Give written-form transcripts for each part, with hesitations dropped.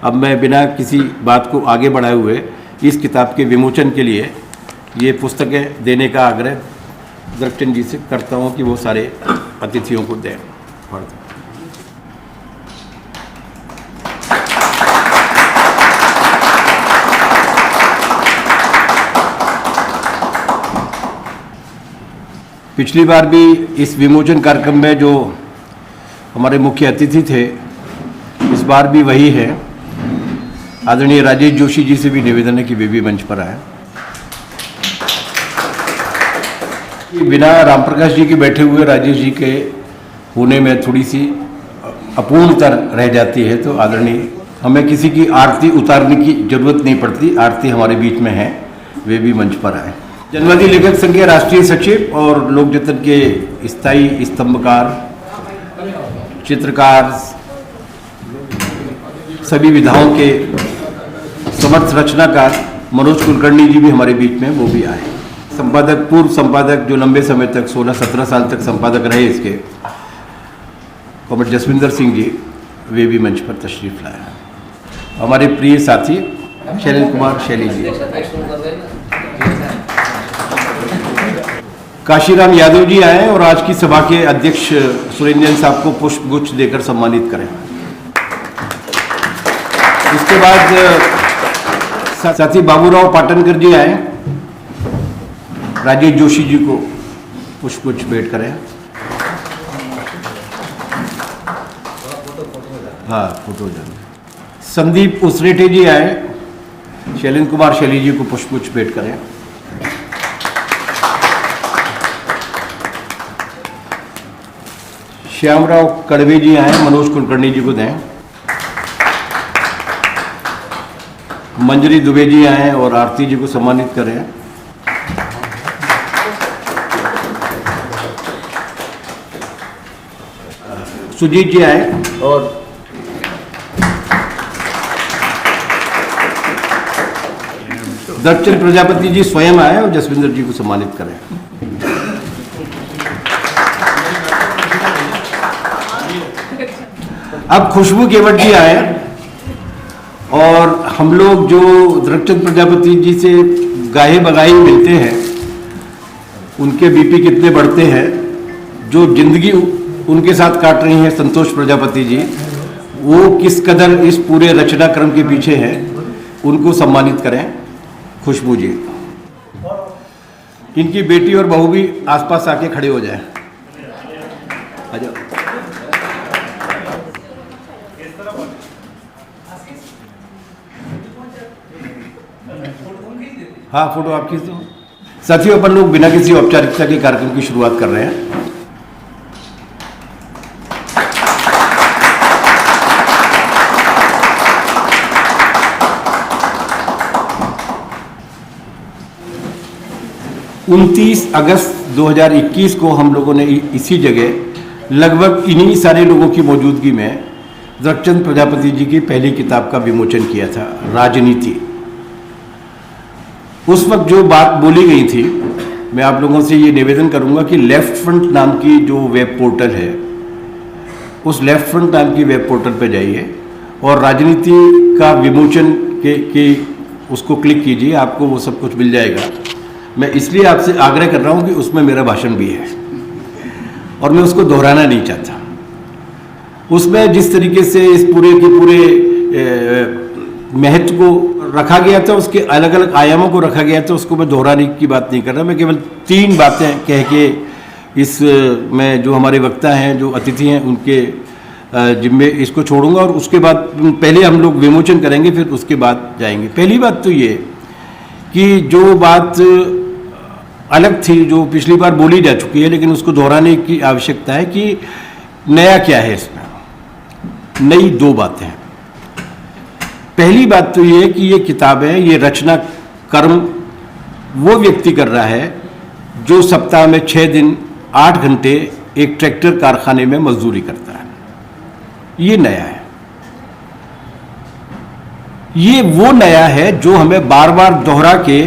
अब मैं बिना किसी बात को आगे बढ़ाए हुए इस किताब के विमोचन के लिए ये पुस्तकें देने का आग्रह दृष्टचंद जी से करता हूँ कि वो सारे अतिथियों को दें। पिछली बार भी इस विमोचन कार्यक्रम में जो हमारे मुख्य अतिथि थे, इस बार भी वही है। आदरणीय राजेश जोशी जी से भी निवेदन है कि वे भी मंच पर आए। बिना रामप्रकाश जी के बैठे हुए राजेश जी के होने में थोड़ी सी अपूर्णता रह जाती है, तो आदरणीय हमें किसी की आरती उतारने की जरूरत नहीं पड़ती, आरती हमारे बीच में है, वे भी मंच पर आए। जनवादी लेखक संघ के राष्ट्रीय सचिव और लोक जतन के स्थायी स्तंभकार, चित्रकार, सभी विधाओं के समर्थ रचनाकार मनोज कुलकर्णी जी भी हमारे बीच में, वो भी आए। संपादक, पूर्व संपादक जो लंबे समय तक 16-17 साल तक संपादक रहे इसके, कॉमरेड जसविंदर सिंह जी, वे भी मंच पर तशरीफ लाए। हमारे प्रिय साथी शैलेंद्र कुमार शैली जी, काशीराम यादव जी आए और आज की सभा के अध्यक्ष सुरेंद्र साहब को पुष्प गुच्छ देकर सम्मानित करें। इसके बाद साथी बाबूराव पाटनकर जी आए, राजेश जोशी जी को पुष्प गुच्छ भेंट करें। हाँ, फोटो जान। संदीप उसरेटे जी आए, शैलेंद्र कुमार शैली जी को पुष्प गुच्छ भेंट करें। श्यामराव कड़वे जी आए, मनोज कुलकर्णी जी को दें। मंजरी दुबे जी आए और आरती जी को सम्मानित करें। सुजीत जी आए और दर्शन प्रजापति जी स्वयं आए और जसविंदर जी को सम्मानित करें। अब खुशबू केवट जी आए और हम लोग जो दृष्टचंद प्रजापति जी से गाहे बगाही मिलते हैं, उनके बीपी कितने बढ़ते हैं, जो जिंदगी उनके साथ काट रही हैं संतोष प्रजापति जी, वो किस कदर इस पूरे रचना क्रम के पीछे हैं, उनको सम्मानित करें। खुशबू जी, इनकी बेटी और बहू भी आसपास आके खड़े हो जाएं। आ जाओ। हाँ, फोटो आप खींच दो। साथियों, अपन लोग बिना किसी औपचारिकता के कार्यक्रम की शुरुआत कर रहे हैं। उनतीस अगस्त 2021 को हम लोगों ने इसी जगह लगभग इन्हीं सारे लोगों की मौजूदगी में दृष्टचंद प्रजापति जी की पहली किताब का विमोचन किया था, राजनीति। उस वक्त जो बात बोली गई थी, मैं आप लोगों से ये निवेदन करूंगा कि लेफ्ट फ्रंट नाम की जो वेब पोर्टल है, उस लेफ्ट फ्रंट नाम की वेब पोर्टल पे जाइए और राजनीति का विमोचन के उसको क्लिक कीजिए, आपको वो सब कुछ मिल जाएगा। मैं इसलिए आपसे आग्रह कर रहा हूं कि उसमें मेरा भाषण भी है और मैं उसको दोहराना नहीं चाहता। उसमें जिस तरीके से इस पूरे के पूरे महत्व को रखा गया था, उसके अलग अलग आयामों को रखा गया था, उसको मैं दोहराने की बात नहीं कर रहा। मैं केवल 3 बातें कह के इस में जो हमारे वक्ता हैं, जो अतिथि हैं, उनके जिम्मे इसको छोड़ूंगा और उसके बाद पहले हम लोग विमोचन करेंगे, फिर उसके बाद जाएंगे। पहली बात तो ये कि जो बात अलग थी, जो पिछली बार बोली जा चुकी है, लेकिन उसको दोहराने की आवश्यकता है कि नया क्या है इसमें। नई 2 बातें हैं। पहली बात तो ये कि ये किताबें, ये रचना कर्म वो व्यक्ति कर रहा है जो सप्ताह में 6 दिन 8 घंटे एक ट्रैक्टर कारखाने में मजदूरी करता है। ये नया है। ये वो नया है जो हमें बार बार दोहरा के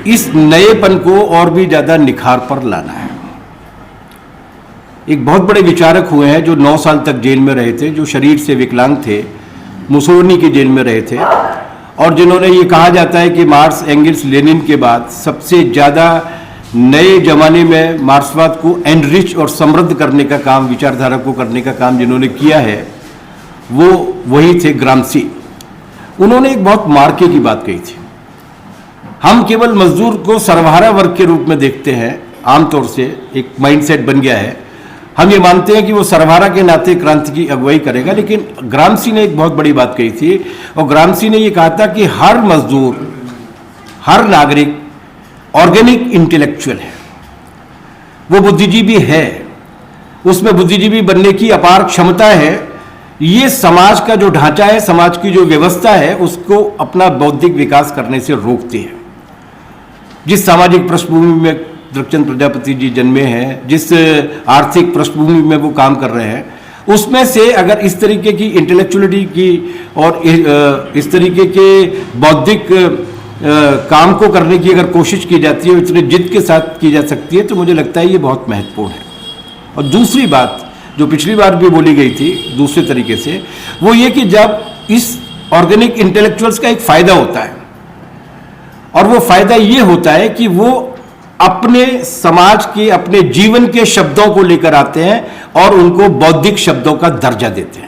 इस नएपन को और भी ज्यादा निखार पर लाना है। एक बहुत बड़े विचारक हुए हैं जो 9 साल तक जेल में रहे थे, जो शरीर से विकलांग थे, मुसोलिनी की जेल में रहे थे, और जिन्होंने ये कहा जाता है कि मार्क्स, एंगल्स, लेनिन के बाद सबसे ज़्यादा नए जमाने में मार्क्सवाद को एनरिच और समृद्ध करने का काम, विचारधारा को करने का काम जिन्होंने किया है वो वही थे ग्राम्सी। उन्होंने एक बहुत मार्के की बात कही थी। हम केवल मजदूर को सर्वहारा वर्ग के रूप में देखते हैं, आमतौर से एक माइंडसेट बन गया है। हम ये मानते हैं कि वो सर्वहारा के नाते क्रांति की अगुवाई करेगा, लेकिन ग्राम्सी ने एक बहुत बड़ी बात कही थी, और ग्राम्सी ने ये कहा था कि हर मजदूर, हर नागरिक ऑर्गेनिक इंटेलेक्चुअल है, वो बुद्धिजीवी है, उसमें बुद्धिजीवी बनने की अपार क्षमता है। ये समाज का जो ढांचा है, समाज की जो व्यवस्था है, उसको अपना बौद्धिक विकास करने से रोकती है। जिस सामाजिक पृष्ठभूमि में द्रकचंद प्रजापति जी जन्मे हैं, जिस आर्थिक पृष्ठभूमि में वो काम कर रहे हैं, उसमें से अगर इस तरीके की इंटेलेक्चुअलिटी की और इस तरीके के बौद्धिक काम को करने की अगर कोशिश की जाती है, इतने जिद के साथ की जा सकती है, तो मुझे लगता है ये बहुत महत्वपूर्ण है। और दूसरी बात जो पिछली बार भी बोली गई थी दूसरे तरीके से, वो ये कि जब इस ऑर्गेनिक इंटेलेक्चुअल्स का एक फायदा होता है, और वो फायदा ये होता है कि वो अपने समाज के, अपने जीवन के शब्दों को लेकर आते हैं और उनको बौद्धिक शब्दों का दर्जा देते हैं।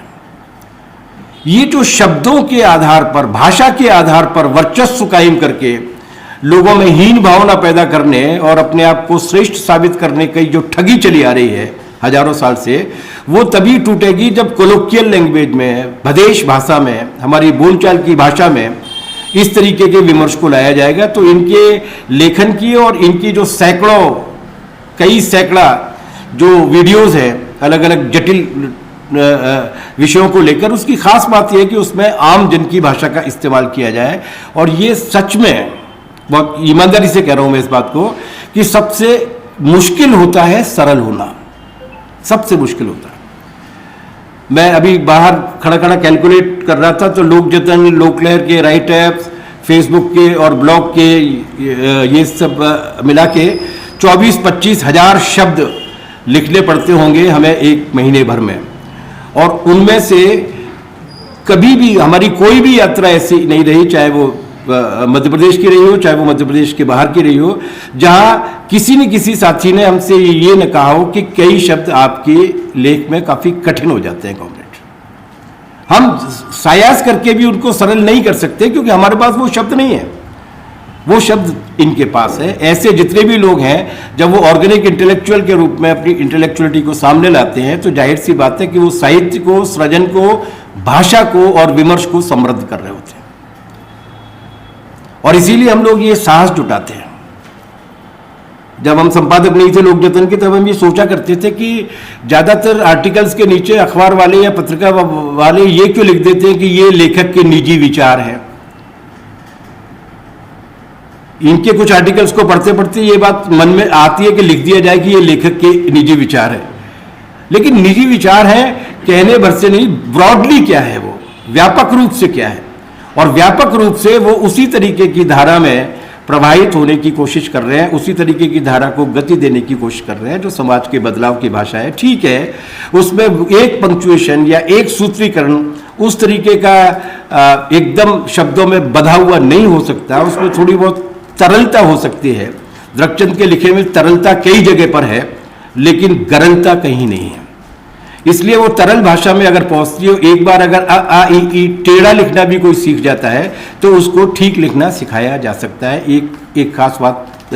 ये जो शब्दों के आधार पर, भाषा के आधार पर वर्चस्व कायम करके लोगों में हीन भावना पैदा करने और अपने आप को श्रेष्ठ साबित करने की जो ठगी चली आ रही है हजारों साल से, वो तभी टूटेगी जब कोलोकियल लैंग्वेज में, भदेश भाषा में, हमारी बोलचाल की भाषा में इस तरीके के विमर्श को लाया जाएगा। तो इनके लेखन की और इनकी जो सैकड़ों, कई सैकड़ा जो वीडियोस हैं अलग अलग जटिल विषयों को लेकर, उसकी खास बात यह है कि उसमें आम जन की भाषा का इस्तेमाल किया जाए। और ये सच में बहुत ईमानदारी से कह रहा हूं मैं इस बात को, कि सबसे मुश्किल होता है सरल होना, सबसे मुश्किल होता है। मैं अभी बाहर खड़ा खड़ा कैलकुलेट कर रहा था, तो लोक जतन, लोकलहर के राइट ऐप्स, फेसबुक के और ब्लॉग के ये सब मिला के 24-25 हजार शब्द लिखने पड़ते होंगे हमें एक महीने भर में। और उनमें से कभी भी हमारी कोई भी यात्रा ऐसी नहीं रही, चाहे वो मध्य प्रदेश की रही हो, चाहे वो मध्य प्रदेश के बाहर की रही हो, जहां किसी न किसी साथी ने हमसे ये न कहा हो कि कई शब्द आपके लेख में काफी कठिन हो जाते हैं कॉमरेड। हम सायास करके भी उनको सरल नहीं कर सकते, क्योंकि हमारे पास वो शब्द नहीं है, वो शब्द इनके पास है। ऐसे जितने भी लोग हैं, जब वो ऑर्गेनिक इंटेलेक्चुअल के रूप में अपनी इंटेलेक्चुअलिटी को सामने लाते हैं, तो जाहिर सी बात है कि वो साहित्य को, सृजन को, भाषा को और विमर्श को समृद्ध कर रहे होते हैं। और इसीलिए हम लोग ये साहस जुटाते हैं। जब हम संपादक नहीं थे लोक जतन के, तब हम ये सोचा करते थे कि ज्यादातर आर्टिकल्स के नीचे अखबार वाले या पत्रिका वाले ये क्यों लिख देते हैं कि ये लेखक के निजी विचार हैं। इनके कुछ आर्टिकल्स को पढ़ते पढ़ते ये बात मन में आती है कि लिख दिया जाए कि ये लेखक के निजी विचार है। लेकिन निजी विचार है कहने भर से नहीं, ब्रॉडली क्या है, वो व्यापक रूप से क्या है, और व्यापक रूप से वो उसी तरीके की धारा में प्रवाहित होने की कोशिश कर रहे हैं, उसी तरीके की धारा को गति देने की कोशिश कर रहे हैं जो समाज के बदलाव की भाषा है। ठीक है, उसमें एक पंक्चुएशन या एक सूत्रीकरण उस तरीके का एकदम शब्दों में बधा हुआ नहीं हो सकता, उसमें थोड़ी बहुत तरलता हो सकती है। द्रकचंद के लिखे में तरलता कई जगह पर है, लेकिन गरलता कहीं नहीं है। इसलिए वो तरल भाषा में अगर पहुंचती हो, एक बार अगर अ आ इ ई टेढ़ा लिखना भी कोई सीख जाता है, तो उसको ठीक लिखना सिखाया जा सकता है। एक खास बात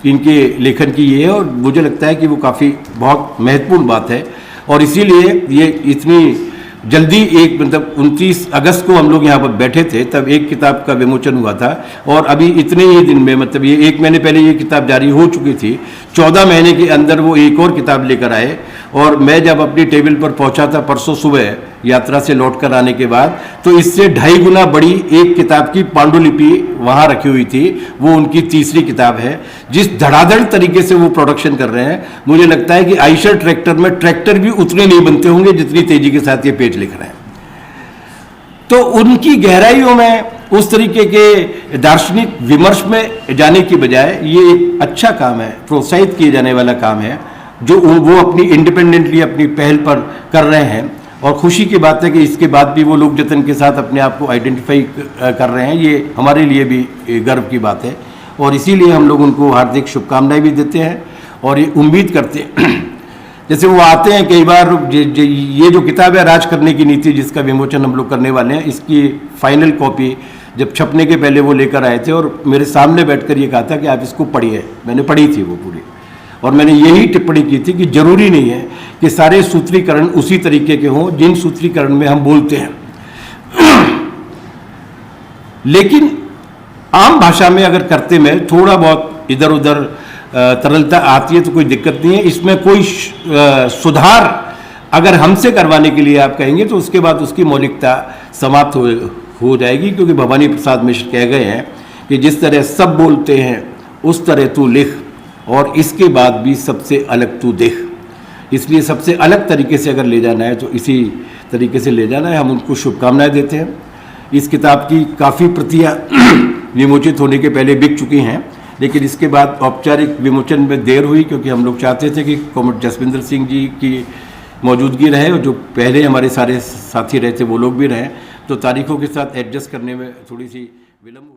इनके लेखन की ये है, और मुझे लगता है कि वो काफ़ी बहुत महत्वपूर्ण बात है। और इसीलिए ये इतनी जल्दी, एक मतलब 29 अगस्त को हम लोग यहाँ पर बैठे थे, तब एक किताब का विमोचन हुआ था, और अभी इतने ही दिन में, मतलब ये 1 महीने पहले ये किताब जारी हो चुकी थी, 14 महीने के अंदर वो एक और किताब लेकर आए। और मैं जब अपनी टेबल पर पहुंचा था परसों सुबह यात्रा से लौटकर आने के बाद, तो इससे 2.5 गुना बड़ी एक किताब की पांडुलिपि वहाँ रखी हुई थी। वो उनकी तीसरी किताब है। जिस धड़ाधड़ तरीके से वो प्रोडक्शन कर रहे हैं, मुझे लगता है कि आइशर ट्रैक्टर में ट्रैक्टर भी उतने नहीं बनते होंगे जितनी तेजी के साथ ये पेज लिख रहे हैं। तो उनकी गहराइयों में उस तरीके के दार्शनिक विमर्श में जाने की बजाय ये एक अच्छा काम है, प्रोत्साहित किए जाने वाला काम है, जो वो अपनी इंडिपेंडेंटली अपनी पहल पर कर रहे हैं। और खुशी की बात है कि इसके बाद भी वो लोक जतन के साथ अपने आप को आइडेंटिफाई कर रहे हैं, ये हमारे लिए भी गर्व की बात है। और इसीलिए हम लोग उनको हार्दिक शुभकामनाएं भी देते हैं और ये उम्मीद करते हैं जैसे वो आते हैं कई बार, ये जो किताब है राज करने की नीति, जिसका विमोचन हम लोग करने वाले हैं, इसकी फाइनल कॉपी जब छपने के पहले वो लेकर आए थे और मेरे सामने बैठकर ये कहा था कि आप इसको पढ़िए। मैंने पढ़ी थी वो पूरी, और मैंने यही टिप्पणी की थी कि जरूरी नहीं है कि सारे सूत्रीकरण उसी तरीके के हों जिन सूत्रीकरण में हम बोलते हैं, लेकिन आम भाषा में अगर करते में थोड़ा बहुत इधर उधर तरलता आती है तो कोई दिक्कत नहीं है। इसमें कोई सुधार अगर हमसे करवाने के लिए आप कहेंगे तो उसके बाद उसकी मौलिकता समाप्त हो जाएगी, क्योंकि भवानी प्रसाद मिश्र कह गए हैं कि जिस तरह सब बोलते हैं उस तरह तू लिख, और इसके बाद भी सबसे अलग तू देख। इसलिए सबसे अलग तरीके से अगर ले जाना है तो इसी तरीके से ले जाना है। हम उनको शुभकामनाएं देते हैं। इस किताब की काफ़ी प्रतियां विमोचित होने के पहले बिक चुकी हैं, लेकिन इसके बाद औपचारिक विमोचन में देर हुई, क्योंकि हम लोग चाहते थे कि कॉमरेड जसविंदर सिंह जी की मौजूदगी रहे और जो पहले हमारे सारे साथी रहे थे वो लोग भी रहें, तो तारीखों के साथ एडजस्ट करने में थोड़ी सी विलम्ब